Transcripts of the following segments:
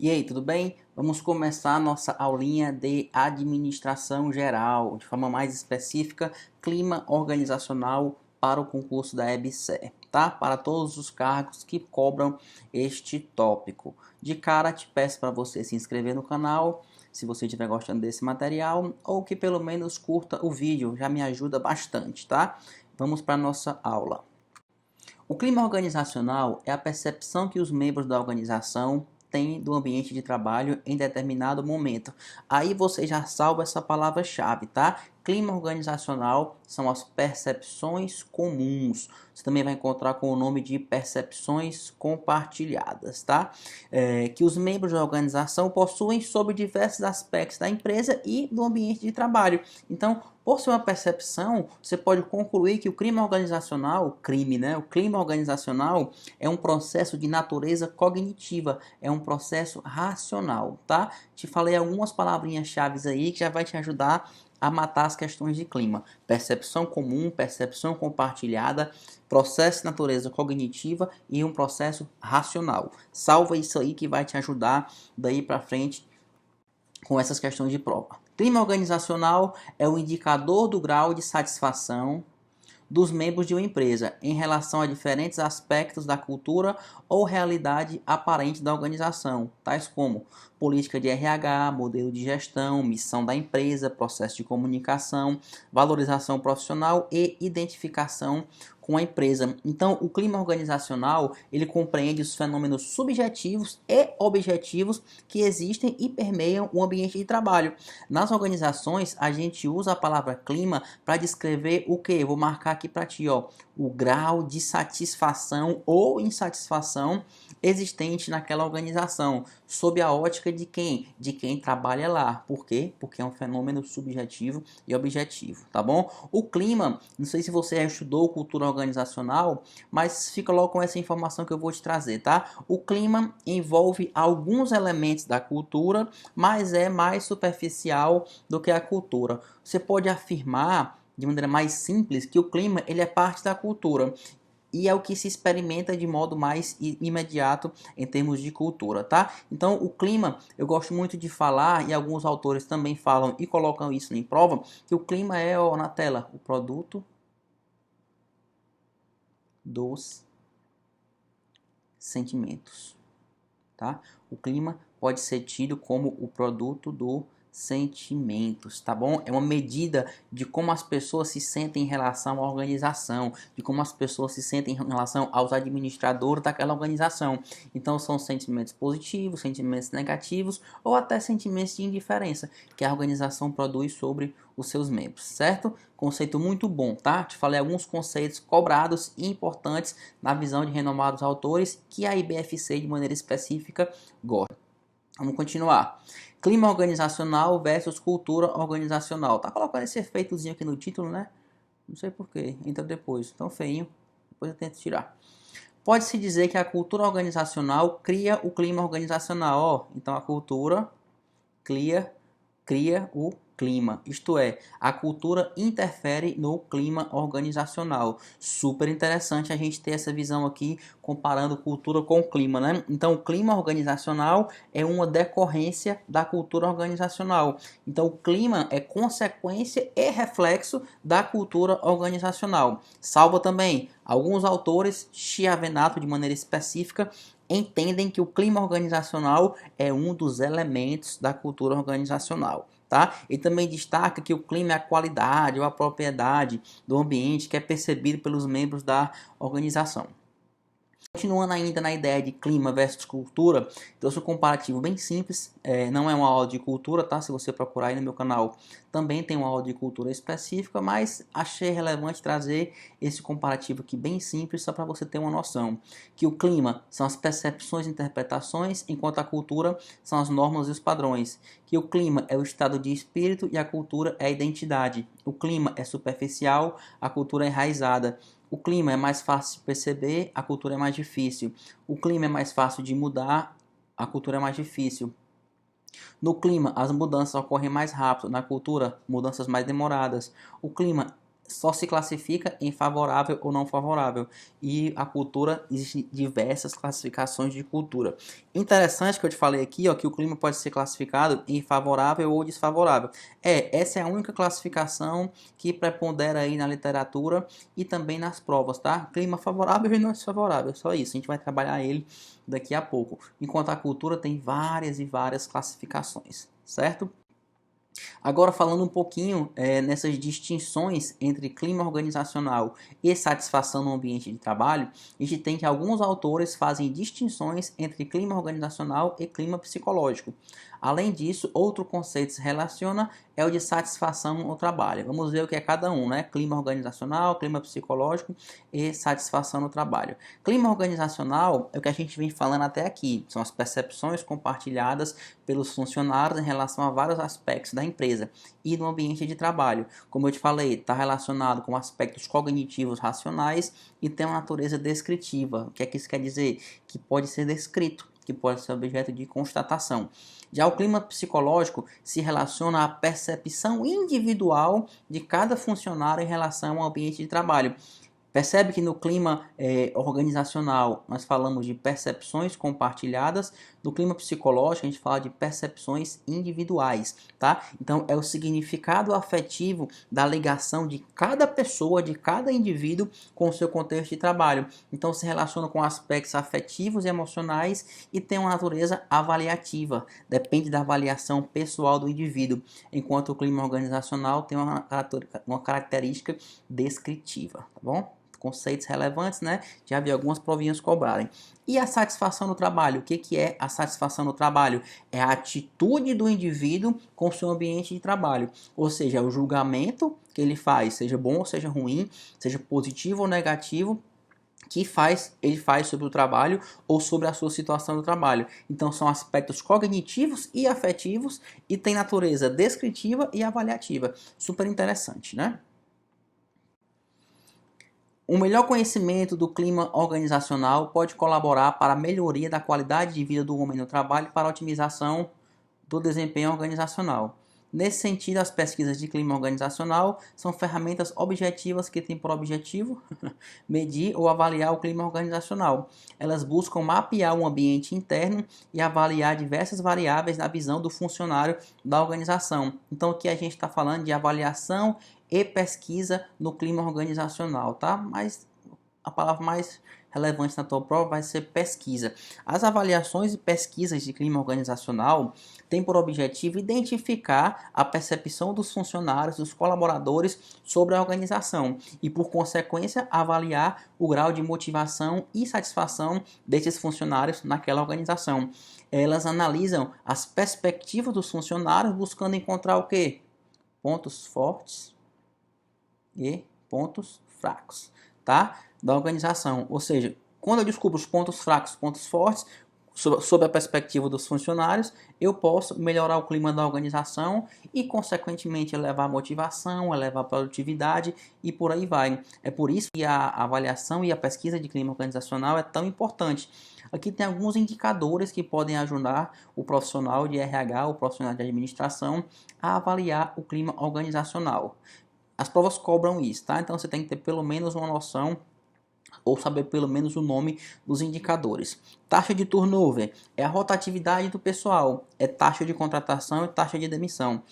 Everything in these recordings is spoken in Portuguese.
E aí, tudo bem? Vamos começar a nossa aulinha de administração geral, de forma mais específica, clima organizacional para o concurso da EBSER, tá? Para todos os cargos que cobram este tópico. De cara, te peço para você se inscrever no canal, se você estiver gostando desse material, ou que pelo menos curta o vídeo, já me ajuda bastante, tá? Vamos para a nossa aula. O clima organizacional é a percepção que os membros da organização têm do ambiente de trabalho em determinado momento. Aí você já salva essa palavra-chave, tá? Clima organizacional são as percepções comuns. Você também vai encontrar com o nome de percepções compartilhadas, tá? Que os membros da organização possuem sobre diversos aspectos da empresa e do ambiente de trabalho. Então, por ser uma percepção, você pode concluir que o clima organizacional, o clima organizacional é um processo de natureza cognitiva, é um processo racional, tá? Te falei algumas palavrinhas-chave aí que já vai te ajudar a matar as questões de clima. Percepção comum, percepção compartilhada, processo de natureza cognitiva e um processo racional. Salva isso aí que vai te ajudar daí para frente com essas questões de prova. Clima organizacional é o indicador do grau de satisfação dos membros de uma empresa em relação a diferentes aspectos da cultura ou realidade aparente da organização, tais como política de RH, modelo de gestão, missão da empresa, processo de comunicação, valorização profissional e identificação com a empresa. Então, o clima organizacional, ele compreende os fenômenos subjetivos e objetivos que existem e permeiam o ambiente de trabalho. Nas organizações, a gente usa a palavra clima para descrever o que? Eu vou marcar aqui para ti, ó, o grau de satisfação ou insatisfação existente naquela organização, sob a ótica de quem? De quem trabalha lá. Por quê? Porque é um fenômeno subjetivo e objetivo, tá bom? O clima, não sei se você já estudou cultura organizacional, mas fica logo com essa informação que eu vou te trazer, tá? O clima envolve alguns elementos da cultura, mas é mais superficial do que a cultura. Você pode afirmar de maneira mais simples que o clima ele é parte da cultura e é o que se experimenta de modo mais imediato em termos de cultura, tá? Então, o clima, eu gosto muito de falar, e alguns autores também falam e colocam isso em prova, que o clima é, ó, na tela, o produto dos sentimentos, tá? O clima pode ser tido como o produto do sentimentos, tá bom? É uma medida de como as pessoas se sentem em relação à organização, de como as pessoas se sentem em relação aos administradores daquela organização. Então são sentimentos positivos, sentimentos negativos ou até sentimentos de indiferença que a organização produz sobre os seus membros, certo? Conceito muito bom, tá? Te falei alguns conceitos cobrados e importantes na visão de renomados autores que a IBFC de maneira específica gosta. Vamos continuar. Clima organizacional versus cultura organizacional. Tá colocando esse efeitozinho aqui no título, né? Não sei porquê. Entra depois. Tão feinho. Depois eu tento tirar. Pode-se dizer que a cultura organizacional cria o clima organizacional. Ó, então a cultura cria o clima, isto é, a cultura interfere no clima organizacional. Super interessante a gente ter essa visão aqui comparando cultura com clima, né? Então, o clima organizacional é uma decorrência da cultura organizacional. Então, o clima é consequência e reflexo da cultura organizacional. Salva também alguns autores, Chiavenato de maneira específica, entendem que o clima organizacional é um dos elementos da cultura organizacional. Tá? E também destaca que o clima é a qualidade ou a propriedade do ambiente que é percebido pelos membros da organização. Continuando ainda na ideia de clima versus cultura, trouxe um comparativo bem simples, não é uma aula de cultura, tá? Se você procurar aí no meu canal, também tem uma aula de cultura específica, mas achei relevante trazer esse comparativo aqui bem simples, só para você ter uma noção. Que o clima são as percepções e interpretações, enquanto a cultura são as normas e os padrões. Que o clima é o estado de espírito e a cultura é a identidade. O clima é superficial, a cultura é enraizada. O clima é mais fácil de perceber, a cultura é mais difícil. O clima é mais fácil de mudar, a cultura é mais difícil. No clima, as mudanças ocorrem mais rápido, na cultura, mudanças mais demoradas. O clima só se classifica em favorável ou não favorável. E a cultura, existem diversas classificações de cultura. Interessante que eu te falei aqui, ó, que o clima pode ser classificado em favorável ou desfavorável. Essa é a única classificação que prepondera aí na literatura e também nas provas, tá? Clima favorável e não desfavorável, só isso. A gente vai trabalhar ele daqui a pouco. Enquanto a cultura tem várias e várias classificações, certo? Agora, falando um pouquinho nessas distinções entre clima organizacional e satisfação no ambiente de trabalho, a gente tem que alguns autores fazem distinções entre clima organizacional e clima psicológico. Além disso, outro conceito que se relaciona é o de satisfação no trabalho. Vamos ver o que é cada um, né? Clima organizacional, clima psicológico e satisfação no trabalho. Clima organizacional é o que a gente vem falando até aqui, são as percepções compartilhadas pelos funcionários em relação a vários aspectos da empresa e no ambiente de trabalho. Como eu te falei, está relacionado com aspectos cognitivos racionais e tem uma natureza descritiva. O que é que isso quer dizer? Que pode ser descrito, que pode ser objeto de constatação. Já o clima psicológico se relaciona à percepção individual de cada funcionário em relação ao ambiente de trabalho. Percebe que no clima organizacional nós falamos de percepções compartilhadas, no clima psicológico a gente fala de percepções individuais, tá? Então é o significado afetivo da ligação de cada pessoa, de cada indivíduo com o seu contexto de trabalho. Então se relaciona com aspectos afetivos e emocionais e tem uma natureza avaliativa, depende da avaliação pessoal do indivíduo, enquanto o clima organizacional tem uma característica descritiva, tá bom? Conceitos relevantes, né? Já vi algumas provinhas cobrarem. E a satisfação no trabalho? O que é a satisfação no trabalho? É a atitude do indivíduo com o seu ambiente de trabalho. Ou seja, é o julgamento que ele faz, seja bom ou seja ruim, seja positivo ou negativo, que ele faz sobre o trabalho ou sobre a sua situação do trabalho. Então são aspectos cognitivos e afetivos e tem natureza descritiva e avaliativa. Super interessante, né? Um melhor conhecimento do clima organizacional pode colaborar para a melhoria da qualidade de vida do homem no trabalho e para a otimização do desempenho organizacional. Nesse sentido, as pesquisas de clima organizacional são ferramentas objetivas que têm por objetivo medir ou avaliar o clima organizacional. Elas buscam mapear o ambiente interno e avaliar diversas variáveis na visão do funcionário da organização. Então, aqui a gente está falando de avaliação e pesquisa no clima organizacional, tá? Mas a palavra mais relevante na tua prova vai ser pesquisa. As avaliações e pesquisas de clima organizacional têm por objetivo identificar a percepção dos funcionários, dos colaboradores sobre a organização e, por consequência, avaliar o grau de motivação e satisfação desses funcionários naquela organização. Elas analisam as perspectivas dos funcionários buscando encontrar o quê? Pontos fortes e pontos fracos, tá? Da organização. Ou seja, quando eu descubro os pontos fracos, pontos fortes, sob a perspectiva dos funcionários, eu posso melhorar o clima da organização e, consequentemente, elevar a motivação, elevar a produtividade e por aí vai. É por isso que a avaliação e a pesquisa de clima organizacional é tão importante. Aqui tem alguns indicadores que podem ajudar o profissional de RH, o profissional de administração, a avaliar o clima organizacional. As provas cobram isso, tá? Então você tem que ter pelo menos uma noção ou saber pelo menos o nome dos indicadores. Taxa de turnover é a rotatividade do pessoal, é taxa de contratação e taxa de demissão.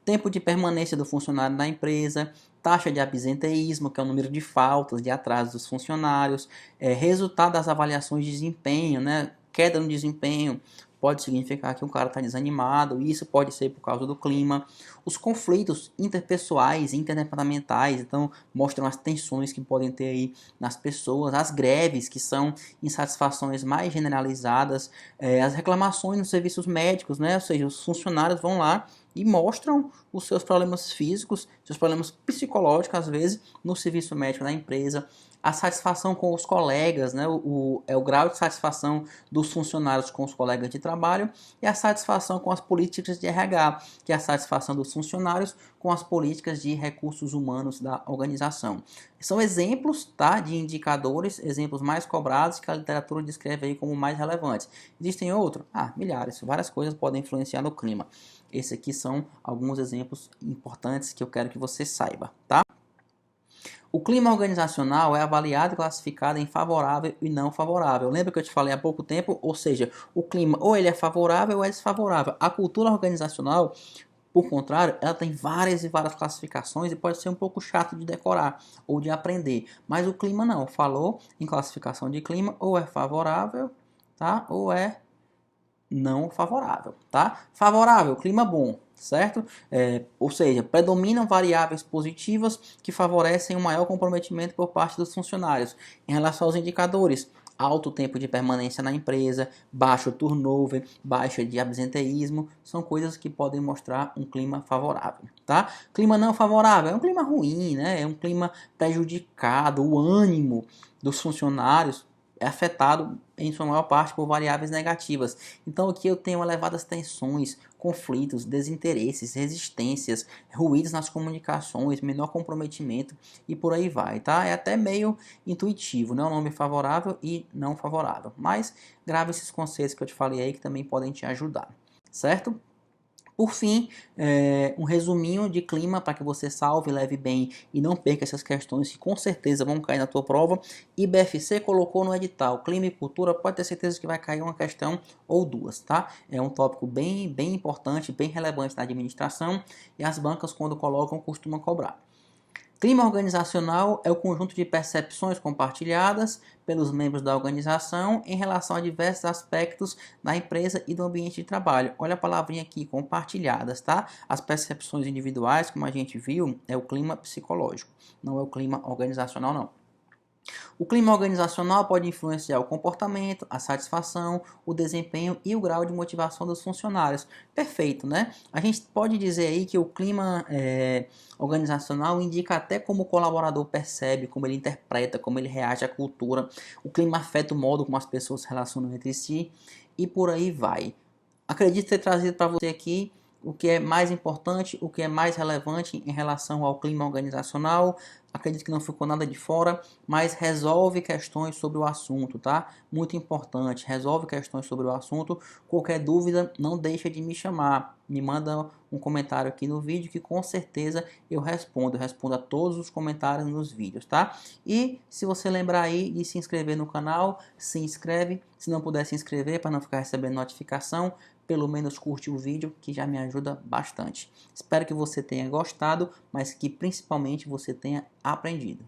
Tempo de permanência do funcionário na empresa, taxa de absenteísmo, que é o número de faltas, de atrasos dos funcionários, resultado das avaliações de desempenho, né? Queda no desempenho, pode significar que um cara está desanimado, e isso pode ser por causa do clima. Os conflitos interpessoais, interdepartamentais, então mostram as tensões que podem ter aí nas pessoas, as greves, que são insatisfações mais generalizadas, as reclamações nos serviços médicos, né? Ou seja, os funcionários vão lá e mostram os seus problemas físicos, seus problemas psicológicos, às vezes, no serviço médico da empresa. A satisfação com os colegas, né? o grau de satisfação dos funcionários com os colegas de trabalho e a satisfação com as políticas de RH, que é a satisfação dos funcionários com as políticas de recursos humanos da organização. São exemplos, tá, de indicadores, exemplos mais cobrados que a literatura descreve aí como mais relevantes. Existem outros? Milhares, várias coisas podem influenciar no clima. Esses aqui são alguns exemplos importantes que eu quero que você saiba, tá? O clima organizacional é avaliado e classificado em favorável e não favorável. Lembra que eu te falei há pouco tempo? Ou seja, o clima ou ele é favorável ou é desfavorável. A cultura organizacional, por contrário, ela tem várias e várias classificações e pode ser um pouco chato de decorar ou de aprender. Mas o clima não. Falou em classificação de clima, ou é favorável, tá? Ou é não favorável, tá? Favorável, clima bom, certo? Ou seja, predominam variáveis positivas que favorecem um maior comprometimento por parte dos funcionários. Em relação aos indicadores, alto tempo de permanência na empresa, baixo turnover, baixa de absenteísmo, são coisas que podem mostrar um clima favorável, tá? Clima não favorável é um clima ruim, né? É um clima prejudicado, o ânimo dos funcionários é afetado em sua maior parte por variáveis negativas. Então aqui eu tenho elevadas tensões, conflitos, desinteresses, resistências, ruídos nas comunicações, menor comprometimento e por aí vai, tá? É até meio intuitivo, né? O nome favorável e não favorável. Mas grave esses conceitos que eu te falei aí que também podem te ajudar, certo? Por fim, um resuminho de clima para que você salve, leve bem e não perca essas questões que com certeza vão cair na tua prova. IBFC colocou no edital, clima e cultura, pode ter certeza que vai cair uma questão ou duas, tá? É um tópico bem importante, bem relevante na administração e as bancas quando colocam costumam cobrar. Clima organizacional é o conjunto de percepções compartilhadas pelos membros da organização em relação a diversos aspectos da empresa e do ambiente de trabalho. Olha a palavrinha aqui, compartilhadas, tá? As percepções individuais, como a gente viu, é o clima psicológico, não é o clima organizacional, não. O clima organizacional pode influenciar o comportamento, a satisfação, o desempenho e o grau de motivação dos funcionários. Perfeito, né? A gente pode dizer aí que o clima organizacional indica até como o colaborador percebe, como ele interpreta, como ele reage à cultura. O clima afeta o modo como as pessoas se relacionam entre si e por aí vai. Acredito ter trazido para você aqui o que é mais importante, o que é mais relevante em relação ao clima organizacional. Acredito que não ficou nada de fora, mas resolve questões sobre o assunto, tá? Muito importante, resolve questões sobre o assunto. Qualquer dúvida, não deixa de me chamar. Me manda um comentário aqui no vídeo que com certeza eu respondo. Eu respondo a todos os comentários nos vídeos, tá? E se você lembrar aí de se inscrever no canal, se inscreve. Se não puder se inscrever para não ficar recebendo notificação, pelo menos curte o vídeo, que já me ajuda bastante. Espero que você tenha gostado, mas que principalmente você tenha aprendido.